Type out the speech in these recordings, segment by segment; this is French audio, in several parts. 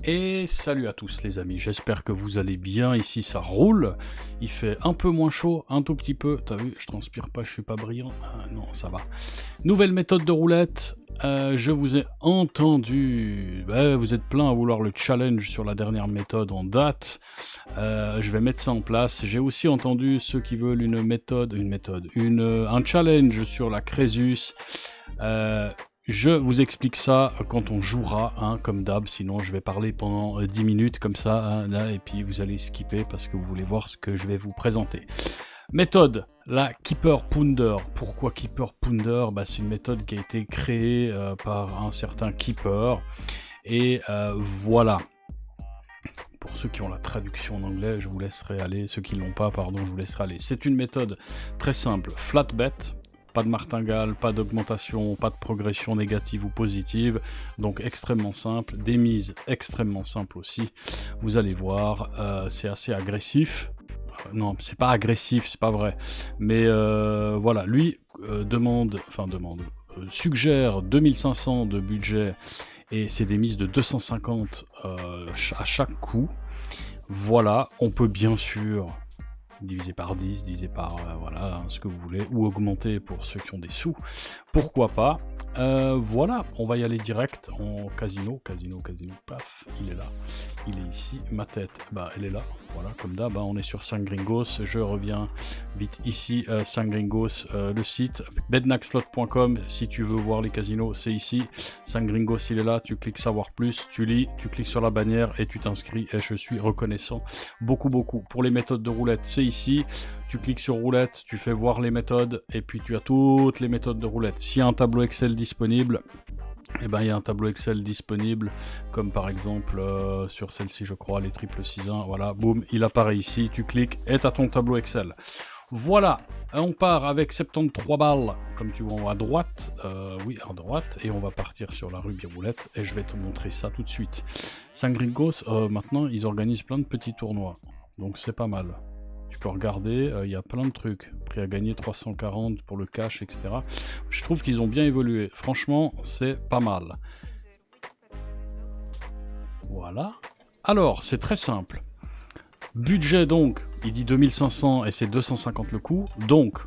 Et salut à tous les amis, j'espère que vous allez bien, ici ça roule, il fait un peu moins chaud, un tout petit peu, t'as vu, je transpire pas, je suis pas brillant, non ça va. Nouvelle méthode de roulette, je vous ai entendu, vous êtes plein à vouloir le challenge sur la dernière méthode en date, je vais mettre ça en place. J'ai aussi entendu ceux qui veulent un challenge sur la Crésus. Je vous explique ça quand on jouera, hein, comme d'hab, sinon je vais parler pendant 10 minutes comme ça, hein, là, et puis vous allez skipper parce que vous voulez voir ce que je vais vous présenter. Méthode, la Keeper Pounder. Pourquoi Keeper Pounder? C'est une méthode qui a été créée par un certain Keeper, et voilà. Pour ceux qui ont la traduction en anglais, je vous laisserai aller, ceux qui ne l'ont pas, pardon, je vous laisserai aller. C'est une méthode très simple, flat bet. Pas de martingale, pas d'augmentation, pas de progression négative ou positive, donc extrêmement simple, des mises extrêmement simples aussi, vous allez voir, c'est assez agressif, non c'est pas agressif, c'est pas vrai, mais voilà, lui suggère 2500 de budget, et c'est des mises de 250 à chaque coup, voilà, on peut bien sûr divisé par 10, divisé par voilà, ce que vous voulez, ou augmenter pour ceux qui ont des sous, pourquoi pas. Voilà, on va y aller direct en casino, paf, il est là, il est ici, ma tête, elle est là, voilà, comme d'hab, on est sur 5 Gringos, je reviens vite ici, 5 Gringos, le site, bednackslot.com, si tu veux voir les casinos, c'est ici, 5 Gringos, il est là, tu cliques savoir plus, tu lis, tu cliques sur la bannière et tu t'inscris, et je suis reconnaissant, beaucoup. Pour les méthodes de roulette, c'est ici, tu cliques sur roulette, tu fais voir les méthodes, et puis tu as toutes les méthodes de roulette. S'il y a un tableau Excel disponible, il y a un tableau Excel disponible, comme par exemple sur celle-ci, je crois, les triple 6-1, voilà, boum, il apparaît ici, tu cliques, et tu as ton tableau Excel. Voilà, on part avec 73 balles, comme tu vois à droite, à droite, et on va partir sur la Ruby Roulette, et je vais te montrer ça tout de suite. 5 Gringos, maintenant, ils organisent plein de petits tournois, donc c'est pas mal. Tu peux regarder, il y a plein de trucs, prêt à gagner 340 pour le cash, etc. Je trouve qu'ils ont bien évolué, franchement, c'est pas mal. Voilà. Alors, c'est très simple. Budget donc, il dit 2500 et c'est 250 le coup, donc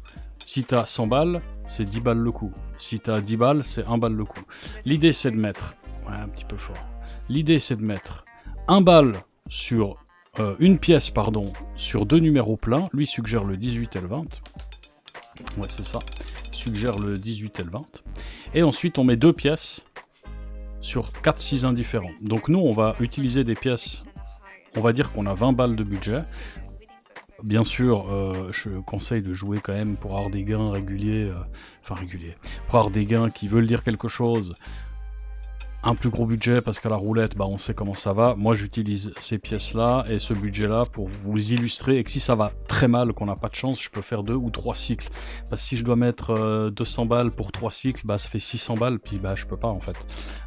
si t'as 100 balles, c'est 10 balles le coup. Si t'as 10 balles, c'est 1 balle le coup. L'idée c'est de mettre, un petit peu fort, l'idée c'est de mettre 1 balle sur... une pièce, sur 2 numéros pleins, lui suggère le 18 et le 20. Ouais, c'est ça. Suggère le 18 et le 20. Et ensuite, on met 2 pièces sur 4 6 indifférents. Donc nous, on va utiliser des pièces, on va dire qu'on a 20 balles de budget. Bien sûr, je conseille de jouer quand même pour avoir des gains réguliers, pour avoir des gains qui veulent dire quelque chose. Un plus gros budget parce qu'à la roulette, on sait comment ça va. Moi, j'utilise ces pièces-là et ce budget-là pour vous illustrer et que si ça va très mal, qu'on n'a pas de chance, je peux faire 2 ou 3 cycles. Parce que si je dois mettre 200 balles pour 3 cycles, ça fait 600 balles, puis je peux pas en fait.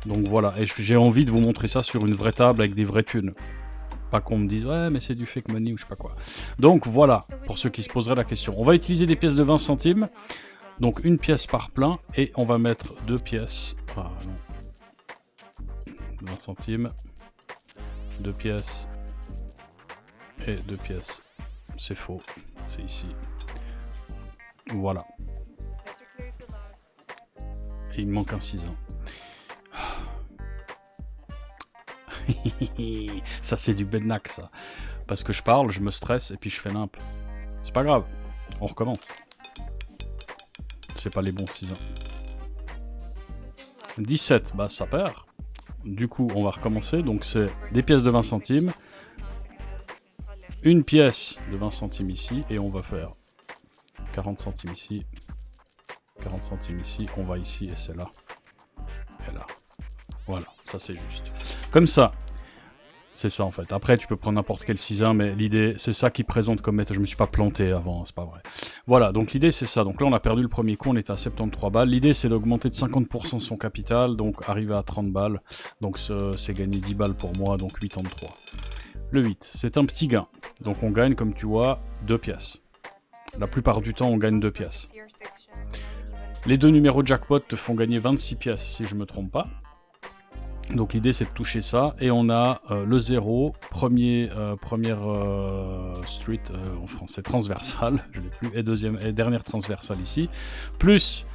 Donc voilà, et j'ai envie de vous montrer ça sur une vraie table avec des vraies thunes. Pas qu'on me dise, ouais, mais c'est du fake money ou je sais pas quoi. Donc voilà, pour ceux qui se poseraient la question. On va utiliser des pièces de 20 centimes, donc une pièce par plein, et on va mettre 2 pièces. 20 centimes, 2 pièces et 2 pièces. C'est faux, c'est ici. Voilà. Et il me manque un 6 ans. Ça c'est du bednack ça. Parce que je parle, je me stresse et puis je fais nimp. C'est pas grave, on recommence. C'est pas les bons 6 ans. 17, ça perd. Du coup, on va recommencer. Donc, c'est des pièces de 20 centimes. Une pièce de 20 centimes ici. Et on va faire 40 centimes ici. 40 centimes ici. On va ici et c'est là. Et là. Voilà, ça c'est juste. Comme ça. C'est ça en fait. Après, tu peux prendre n'importe quel 6-1, mais l'idée, c'est ça qui présente comme méthode. Je me suis pas planté avant, c'est pas vrai. Voilà, donc l'idée c'est ça. Donc là, on a perdu le premier coup, on est à 73 balles. L'idée, c'est d'augmenter de 50% son capital, donc arriver à 30 balles. Donc c'est gagner 10 balles pour moi, donc 83. Le 8, c'est un petit gain. Donc on gagne, comme tu vois, 2 pièces. La plupart du temps, on gagne 2 pièces. Les 2 numéros jackpot te font gagner 26 pièces, si je me trompe pas. Donc l'idée c'est de toucher ça, et on a le 0, première street en français transversale, je l'ai plus, et dernière transversale ici, plus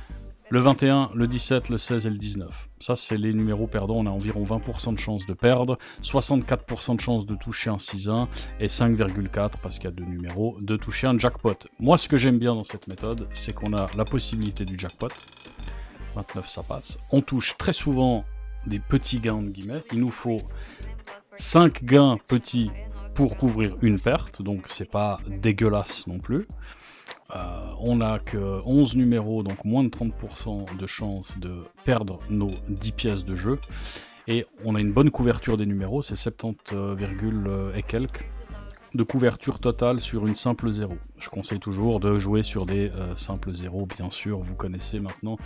le 21, le 17, le 16 et le 19. Ça c'est les numéros perdants, on a environ 20% de chance de perdre, 64% de chance de toucher un 6-1, et 5,4, parce qu'il y a 2 numéros, de toucher un jackpot. Moi ce que j'aime bien dans cette méthode, c'est qu'on a la possibilité du jackpot, 29 ça passe, on touche très souvent des petits gains de guillemets, il nous faut 5 gains petits pour couvrir une perte, donc c'est pas dégueulasse non plus. On n'a que 11 numéros, donc moins de 30% de chance de perdre nos 10 pièces de jeu, et on a une bonne couverture des numéros, c'est 70, et quelques de couverture totale sur une simple 0. Je conseille toujours de jouer sur des simples 0, bien sûr, vous connaissez maintenant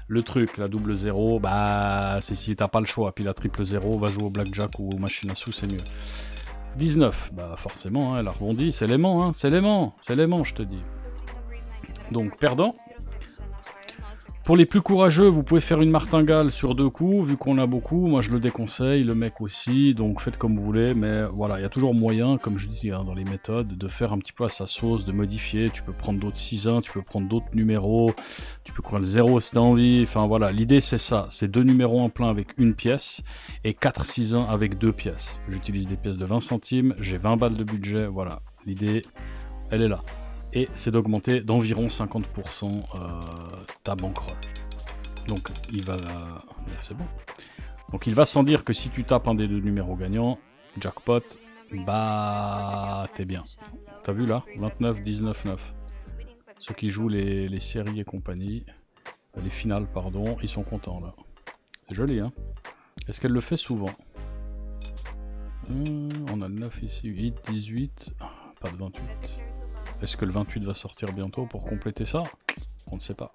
le truc, la double 0, bah c'est si t'as pas le choix, puis la triple 0, va jouer au blackjack ou aux machines à sous, c'est mieux. 19, bah forcément, hein, elle a rebondi, c'est l'aimant, c'est l'aimant, je te dis. Donc perdant. Pour les plus courageux, vous pouvez faire une martingale sur 2 coups, vu qu'on a beaucoup, moi je le déconseille, le mec aussi, donc faites comme vous voulez, mais voilà, il y a toujours moyen, comme je dis dans les méthodes, de faire un petit peu à sa sauce, de modifier, tu peux prendre d'autres 6-1, tu peux prendre d'autres numéros, tu peux prendre le 0 si t'as envie, enfin voilà, l'idée c'est ça, c'est 2 numéros en plein avec une pièce, et 4 6-1 avec 2 pièces. J'utilise des pièces de 20 centimes, j'ai 20 balles de budget, voilà, l'idée, elle est là. Et c'est d'augmenter d'environ 50% ta bankroll. Donc il va... c'est bon. Donc il va sans dire que si tu tapes un des 2 numéros gagnants, jackpot, bah t'es bien. T'as vu là 29, 19, 9. Ceux qui jouent les séries et compagnie, les finales pardon, ils sont contents là. C'est joli hein. Est-ce qu'elle le fait souvent? On a le 9 ici, 8, 18, pas de 28. Est-ce que le 28 va sortir bientôt pour compléter ça? On ne sait pas.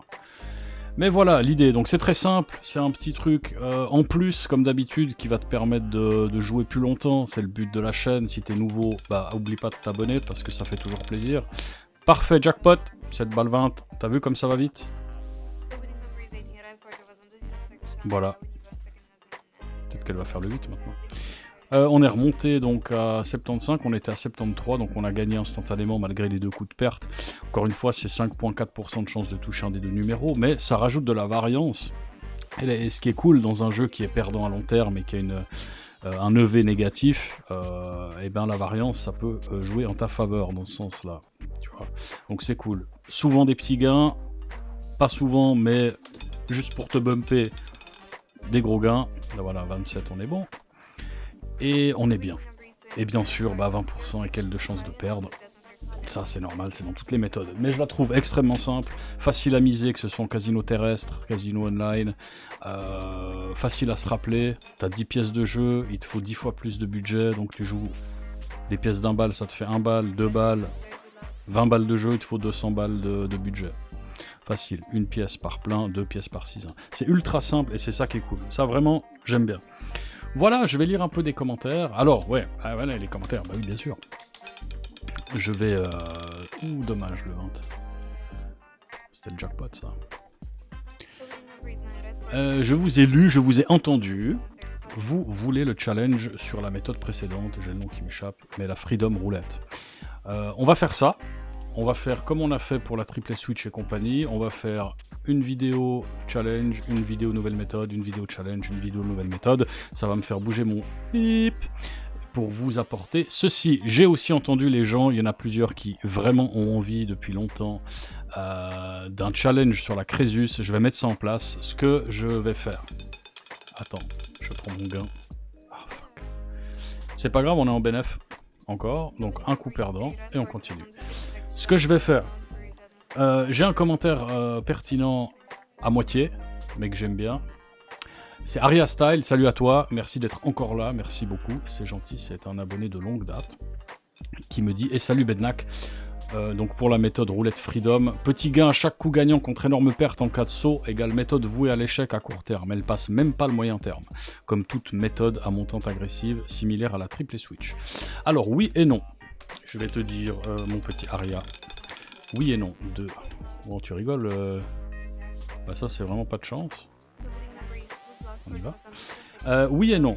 Mais voilà l'idée, donc c'est très simple, c'est un petit truc en plus comme d'habitude qui va te permettre de jouer plus longtemps, c'est le but de la chaîne. Si t'es nouveau, bah oublie pas de t'abonner parce que ça fait toujours plaisir. Parfait jackpot, 7 balles 20, t'as vu comme ça va vite? Voilà. Peut-être qu'elle va faire le 8 maintenant. On est remonté donc à 75, on était à 73, donc on a gagné instantanément malgré les 2 coups de perte. Encore une fois, c'est 5,4% de chance de toucher un des 2 numéros, mais ça rajoute de la variance. Et ce qui est cool dans un jeu qui est perdant à long terme et qui a un EV négatif, et ben la variance, ça peut jouer en ta faveur dans ce sens-là. Tu vois. Donc c'est cool. Souvent des petits gains, pas souvent, mais juste pour te bumper des gros gains. Là voilà, 27, on est bon. Et on est bien. Et bien sûr, bah 20% et quelques de chances de perdre. Ça, c'est normal, c'est dans toutes les méthodes. Mais je la trouve extrêmement simple, facile à miser, que ce soit en casino terrestre, casino online, facile à se rappeler. T'as 10 pièces de jeu, il te faut 10 fois plus de budget, donc tu joues des pièces d'1 balle, ça te fait 1 balle, 2 balles, 20 balles de jeu, il te faut 200 balles de budget. Facile, une pièce par plein, 2 pièces par 6. C'est ultra simple et c'est ça qui est cool. Ça, vraiment, j'aime bien. Voilà, je vais lire un peu des commentaires. Alors, ouais, voilà, les commentaires, bah oui, bien sûr. Je vais... Ouh, dommage, le 20. C'était le jackpot, ça. Je vous ai lu, je vous ai entendu. Vous voulez le challenge sur la méthode précédente, j'ai le nom qui m'échappe, mais la Freedom Roulette. On va faire ça. On va faire comme on a fait pour la triple switch et compagnie. On va faire une vidéo challenge, une vidéo nouvelle méthode, une vidéo challenge, une vidéo nouvelle méthode. Ça va me faire bouger mon bip pour vous apporter ceci. J'ai aussi entendu les gens, il y en a plusieurs qui vraiment ont envie depuis longtemps d'un challenge sur la Crésus. Je vais mettre ça en place. Ce que je vais faire... Attends, je prends mon gain. Ah, fuck. C'est pas grave, on est en bénéf encore. Donc un coup perdant et on continue. Ce que je vais faire, j'ai un commentaire pertinent à moitié, mais que j'aime bien. C'est Aria Style, salut à toi, merci d'être encore là, merci beaucoup, c'est gentil, c'est un abonné de longue date, qui me dit « Et salut Bednak !» donc pour la méthode roulette Freedom, petit gain à chaque coup gagnant contre énorme perte en cas de saut, égale méthode vouée à l'échec à court terme, elle passe même pas le moyen terme, comme toute méthode à montante agressive, similaire à la triple switch. Alors oui et non. Je vais te dire, mon petit Aria, oui et non. Bon, tu rigoles, bah ça c'est vraiment pas de chance. On y va. Oui et non.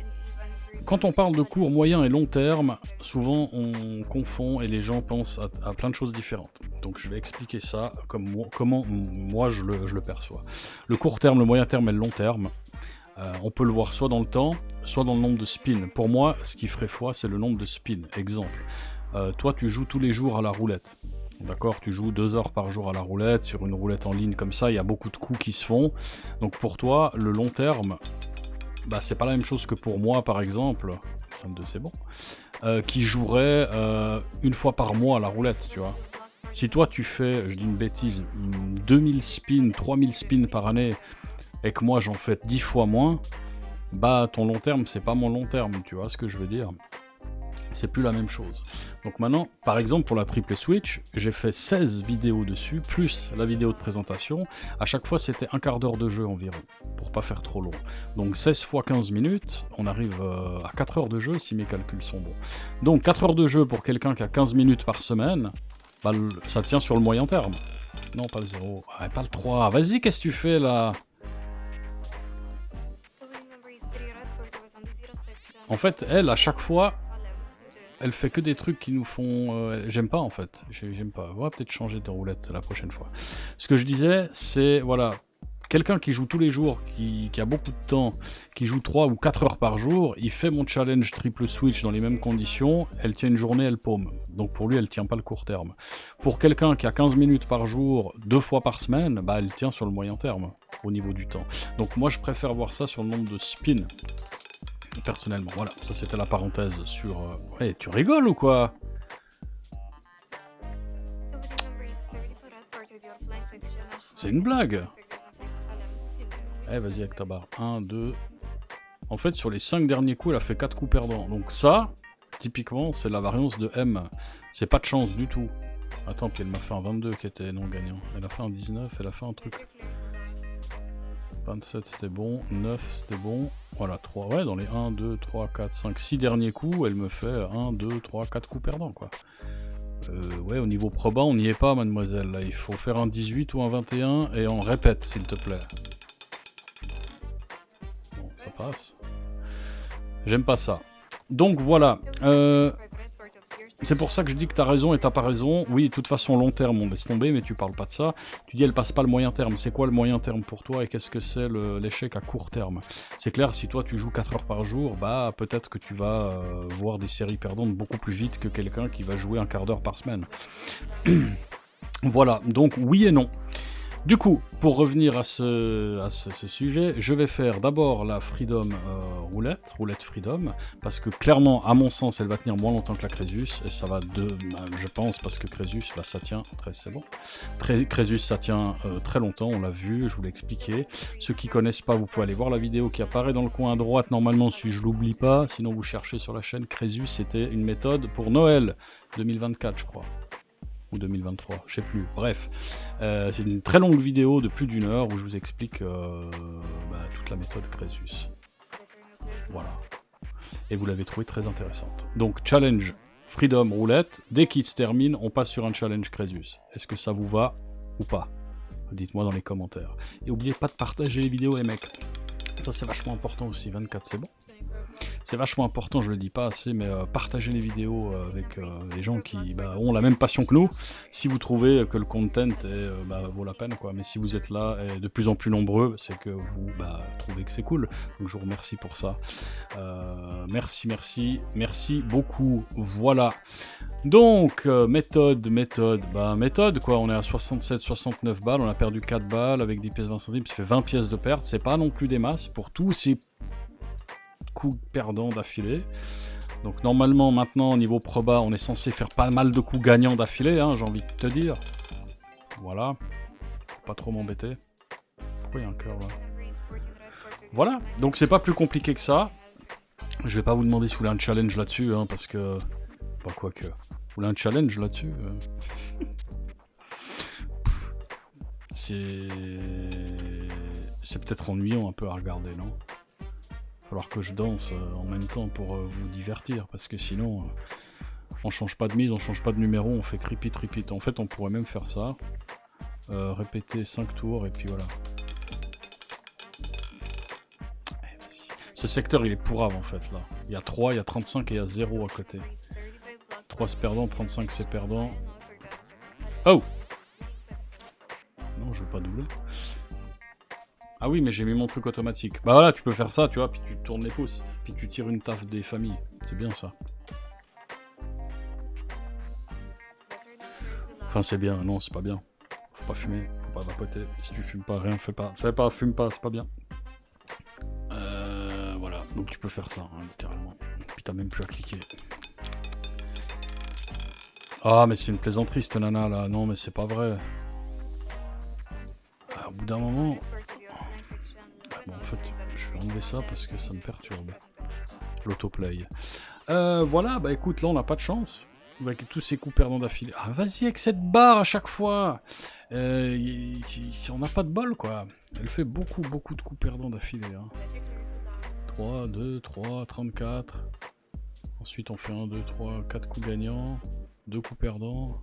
Quand on parle de court, moyen et long terme, souvent on confond et les gens pensent à plein de choses différentes. Donc je vais expliquer ça comment moi je le perçois. Le court terme, le moyen terme et le long terme, on peut le voir soit dans le temps, soit dans le nombre de spins. Pour moi, ce qui ferait foi, c'est le nombre de spins. Exemple, toi tu joues tous les jours à la roulette. D'accord, tu joues 2 heures par jour à la roulette, sur une roulette en ligne comme ça, il y a beaucoup de coups qui se font. Donc pour toi, le long terme, bah, c'est pas la même chose que pour moi, par exemple, 22 c'est bon, qui jouerait une fois par mois à la roulette, tu vois. Si toi tu fais, je dis une bêtise, 2000 spins, 3000 spins par année, et que moi j'en fais 10 fois moins, bah ton long terme, c'est pas mon long terme, tu vois ce que je veux dire. C'est plus la même chose. Donc maintenant, par exemple, pour la triple switch, j'ai fait 16 vidéos dessus, plus la vidéo de présentation. À chaque fois, c'était un quart d'heure de jeu environ, pour pas faire trop long. Donc 16 fois 15 minutes, on arrive à 4 heures de jeu, si mes calculs sont bons. Donc 4 heures de jeu pour quelqu'un qui a 15 minutes par semaine, bah, ça tient sur le moyen terme. Non, pas le 0, ah, pas le 3. Vas-y, qu'est-ce que tu fais là? En fait, elle, à chaque fois, elle fait que des trucs qui nous font... j'aime pas, en fait. J'aime pas. On va peut-être changer de roulette la prochaine fois. Ce que je disais, c'est, voilà, quelqu'un qui joue tous les jours, qui a beaucoup de temps, qui joue 3 ou 4 heures par jour, il fait mon challenge triple switch dans les mêmes conditions, elle tient une journée, elle paume. Donc pour lui, elle tient pas le court terme. Pour quelqu'un qui a 15 minutes par jour, 2 fois par semaine, bah elle tient sur le moyen terme, au niveau du temps. Donc moi, je préfère voir ça sur le nombre de spins. Personnellement, voilà, ça c'était la parenthèse sur... Ouais, tu rigoles ou quoi? C'est une blague. Eh, vas-y avec ta barre. 1, 2... En fait, sur les 5 derniers coups, elle a fait 4 coups perdants. Donc ça, typiquement, c'est la variance de M. C'est pas de chance du tout. Attends, puis elle m'a fait un 22 qui était non gagnant. Elle a fait un 19, elle a fait un truc... 27 c'était bon, 9 c'était bon, voilà 3, ouais dans les 1, 2, 3, 4, 5, 6 derniers coups, elle me fait 1, 2, 3, 4 coups perdants quoi. Ouais au niveau proba on n'y est pas mademoiselle, là il faut faire un 18 ou un 21 et on répète s'il te plaît. Bon ça passe. J'aime pas ça. Donc voilà, c'est pour ça que je dis que t'as raison et t'as pas raison. Oui, de toute façon, long terme, on laisse tomber, mais tu parles pas de ça. Tu dis, elle passe pas le moyen terme. C'est quoi le moyen terme pour toi et qu'est-ce que c'est l'échec à court terme? C'est clair, si toi tu joues 4 heures par jour, bah peut-être que tu vas voir des séries perdantes beaucoup plus vite que quelqu'un qui va jouer un quart d'heure par semaine. Voilà, donc oui et non. Du coup, pour revenir à ce sujet, je vais faire d'abord la Freedom roulette Freedom, parce que clairement, à mon sens, elle va tenir moins longtemps que la Crésus, et ça va je pense, parce que Crésus, bah, ça tient, 13 c'est bon, Crésus ça tient très longtemps, on l'a vu, je vous l'ai expliqué. Ceux qui connaissent pas, vous pouvez aller voir la vidéo qui apparaît dans le coin à droite, normalement, si je l'oublie pas, sinon vous cherchez sur la chaîne, Crésus, c'était une méthode pour Noël 2024, je crois. Ou 2023, je sais plus, bref. C'est une très longue vidéo de plus d'1 heure où je vous explique toute la méthode Crésus. Voilà. Et vous l'avez trouvé très intéressante. Donc, challenge Freedom roulette. Dès qu'il se termine, on passe sur un challenge Crésus. Est-ce que ça vous va ou pas? Dites-moi dans les commentaires. Et n'oubliez pas de partager les vidéos, les mecs. Ça, c'est vachement important aussi. 24, c'est bon. C'est vachement important, je le dis pas assez, mais partagez les vidéos avec les gens qui ont la même passion que nous. Si vous trouvez que le content vaut la peine, quoi. Mais si vous êtes là et de plus en plus nombreux, c'est que vous trouvez que c'est cool. Donc je vous remercie pour ça. Merci beaucoup. Voilà. Donc, méthode quoi, on est à 67-69 balles, on a perdu 4 balles avec des pièces 20 centimes, ça fait 20 pièces de perte, c'est pas non plus des masses pour tous ces coups perdants d'affilée. Donc normalement maintenant au niveau proba on est censé faire pas mal de coups gagnants d'affilée, hein, j'ai envie de te dire. Voilà, faut pas trop m'embêter. Pourquoi il y a un cœur là? Voilà, donc c'est pas plus compliqué que ça. Je vais pas vous demander si vous voulez un challenge là-dessus, hein, parce que... Pas quoi que... Vous voulez un challenge là-dessus C'est peut-être ennuyant un peu à regarder, non? Falloir que je danse en même temps pour vous divertir, parce que sinon on change pas de mise, on change pas de numéro, on fait repeat. En fait on pourrait même faire ça, répéter 5 tours et puis voilà. Ce secteur, il est pourrave, en fait, là. Il y a 3, il y a 35 et il y a 0 à côté. 3 c'est perdant, 35 c'est perdant. Oh! Non, je veux pas doubler. Ah oui, mais j'ai mis mon truc automatique. Bah voilà, tu peux faire ça, tu vois, puis tu tournes les pouces. Puis tu tires une taf des familles. C'est bien, ça. Enfin, c'est bien. Non, c'est pas bien. Faut pas fumer, faut pas vapoter. Si tu fumes pas, rien, fais pas. Fais pas, fume pas, c'est pas bien. Voilà, donc tu peux faire ça, hein, littéralement. Puis t'as même plus à cliquer. Ah, mais c'est une plaisanterie, cette nana, là. Non, mais c'est pas vrai. Ah, au bout d'un moment... Bon, en fait, je vais enlever ça parce que ça me perturbe. L'autoplay. Voilà, bah écoute, là, on n'a pas de chance. Avec tous ces coups perdants d'affilée. Ah, vas-y, avec cette barre à chaque fois. On n'a pas de bol, quoi. Elle fait beaucoup de coups perdants d'affilée. Hein. 3, 2, 3, 34. Ensuite, on fait 1, 2, 3, 4 coups gagnants. 2 coups perdants.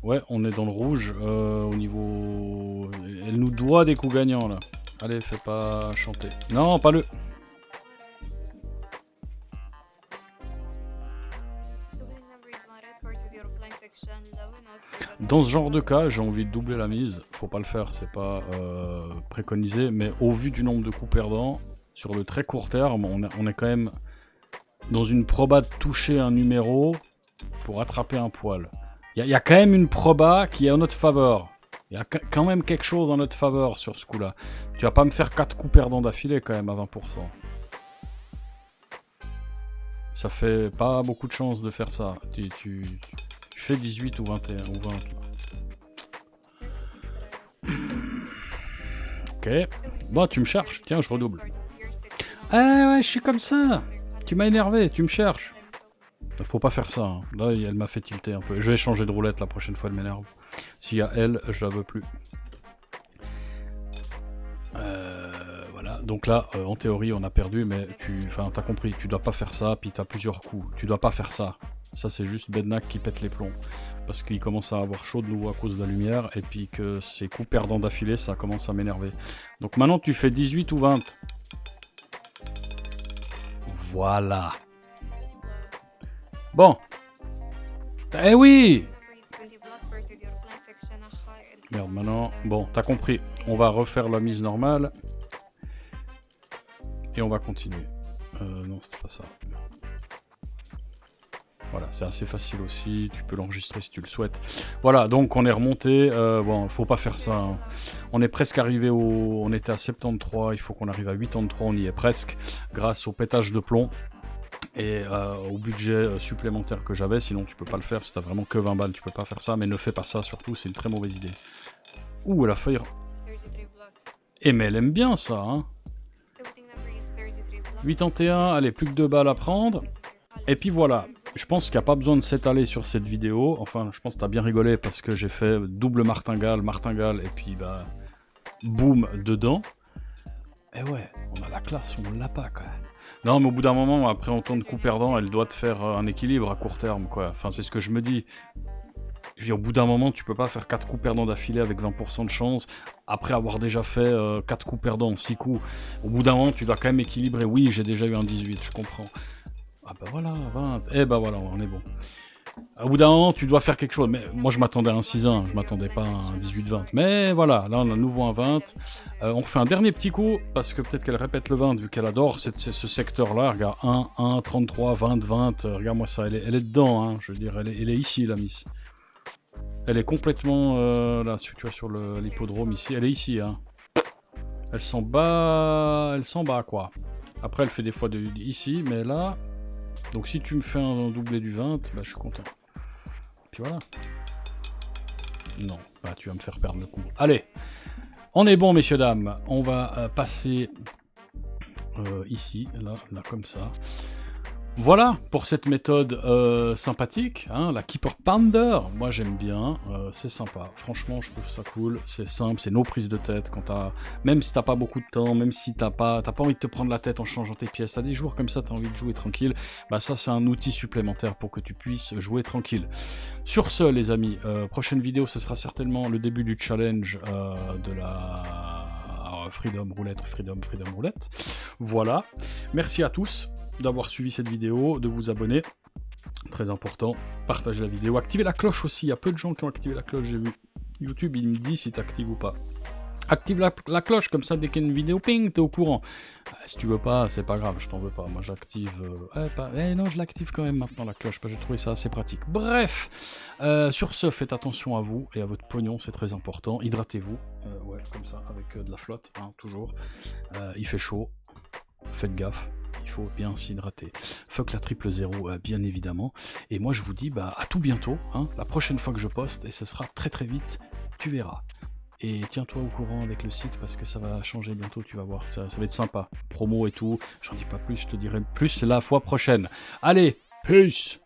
Ouais, on est dans le rouge au niveau... Elle nous doit des coups gagnants, là. Allez, fais pas chanter. Non, pas le... Dans ce genre de cas, j'ai envie de doubler la mise. Faut pas le faire, c'est pas préconisé. Mais au vu du nombre de coups perdants, sur le très court terme, on est quand même dans une proba de toucher un numéro pour attraper un poil. Il y a quand même une proba qui est en notre faveur. Il y a quand même quelque chose en notre faveur sur ce coup-là. Tu vas pas me faire 4 coups perdants d'affilée quand même à 20%. Ça fait pas beaucoup de chance de faire ça. Tu fais 18 ou 21 ou 20 là. Ok. Bon, tu me cherches. Tiens, je redouble. Ah ouais, je suis comme ça. Tu m'as énervé, tu me cherches. Faut pas faire ça. Hein. Là, elle m'a fait tilter un peu. Je vais changer de roulette la prochaine fois, elle m'énerve. S'il y a elle, je la veux plus. Voilà. Donc là, en théorie, on a perdu, mais t'as compris. Tu dois pas faire ça, puis t'as plusieurs coups. Tu dois pas faire ça. Ça, c'est juste Bednak qui pète les plombs. Parce qu'il commence à avoir chaud de nouveau à cause de la lumière, et puis que ces coups perdants d'affilée, ça commence à m'énerver. Donc maintenant, tu fais 18 ou 20. Voilà. Bon. Eh oui! Merde, maintenant... Bon, t'as compris. On va refaire la mise normale. Et on va continuer. Non, c'était pas ça. Voilà, c'est assez facile aussi. Tu peux l'enregistrer si tu le souhaites. Voilà, donc on est remonté. Bon, faut pas faire ça. Hein. On est presque arrivé au... On était à 73. Il faut qu'on arrive à 83. On y est presque. Grâce au pétage de plomb. Et au budget supplémentaire que j'avais, sinon tu peux pas le faire, si t'as vraiment que 20 balles, tu peux pas faire ça, mais ne fais pas ça surtout, c'est une très mauvaise idée. Ouh, elle a failli... Eh mais elle aime bien ça, hein. 81, allez, plus que 2 balles à prendre. Et puis voilà, je pense qu'il n'y a pas besoin de s'étaler sur cette vidéo, enfin je pense que t'as bien rigolé parce que j'ai fait double martingale, et puis bah, boum, dedans. Et ouais, on a la classe, on l'a pas quand même. Non, mais au bout d'un moment, après en temps de coup perdant, elle doit te faire un équilibre à court terme, quoi. Enfin, c'est ce que je me dis. Je veux dire, au bout d'un moment, tu peux pas faire 4 coups perdants d'affilée avec 20% de chance, après avoir déjà fait 4 coups perdants, 6 coups. Au bout d'un moment, tu dois quand même équilibrer. Oui, j'ai déjà eu un 18, je comprends. Ah bah voilà, 20. Eh bah voilà, on est bon. Au bout d'un moment, tu dois faire quelque chose. Mais moi, je m'attendais à un 6-1, je m'attendais pas à un 18-20. Mais voilà, là, on a à nouveau un 20. On fait un dernier petit coup, parce que peut-être qu'elle répète le 20, vu qu'elle adore ce secteur-là. Regarde, 1, 1, 33, 20, 20. Regarde-moi ça, elle est dedans, hein. Je veux dire, elle est ici, la miss. Elle est complètement, là, tu vois, sur l'hippodrome, ici. Elle est ici, hein. Elle s'en bat, quoi. Après, elle fait des fois ici, mais là... Donc si tu me fais un doublé du 20, bah je suis content. Puis voilà. Non, bah tu vas me faire perdre le coup. Allez, on est bon messieurs dames. On va passer ici, là comme ça. Voilà pour cette méthode sympathique, hein, la Keeper Pounder. Moi j'aime bien, c'est sympa. Franchement, je trouve ça cool. C'est simple, c'est nos prises de tête. Même si t'as pas beaucoup de temps, même si t'as pas envie de te prendre la tête en changeant tes pièces, t'as des jours comme ça, t'as envie de jouer tranquille. Bah ça, c'est un outil supplémentaire pour que tu puisses jouer tranquille. Sur ce, les amis, prochaine vidéo, ce sera certainement le début du challenge de la Freedom Roulette, Freedom Roulette. Voilà. Merci à tous d'avoir suivi cette vidéo, de vous abonner. Très important. Partagez la vidéo. Activez la cloche aussi. Il y a peu de gens qui ont activé la cloche, j'ai vu. YouTube, il me dit si tu actives ou pas. Active la cloche, comme ça, dès qu'il y a une vidéo, ping, t'es au courant. Si tu veux pas, c'est pas grave, je t'en veux pas. Moi, j'active... non, je l'active quand même maintenant, la cloche, parce que j'ai trouvé ça assez pratique. Bref, sur ce, faites attention à vous et à votre pognon, c'est très important. Hydratez-vous, ouais, comme ça, avec de la flotte, hein, toujours. Il fait chaud, faites gaffe. Il faut bien s'hydrater. Fuck la 000, bien évidemment. Et moi, je vous dis à tout bientôt, hein, la prochaine fois que je poste, et ce sera très très vite, tu verras. Et tiens-toi au courant avec le site, parce que ça va changer bientôt, tu vas voir, ça va être sympa. Promo et tout, j'en dis pas plus, je te dirai plus la fois prochaine. Allez, peace!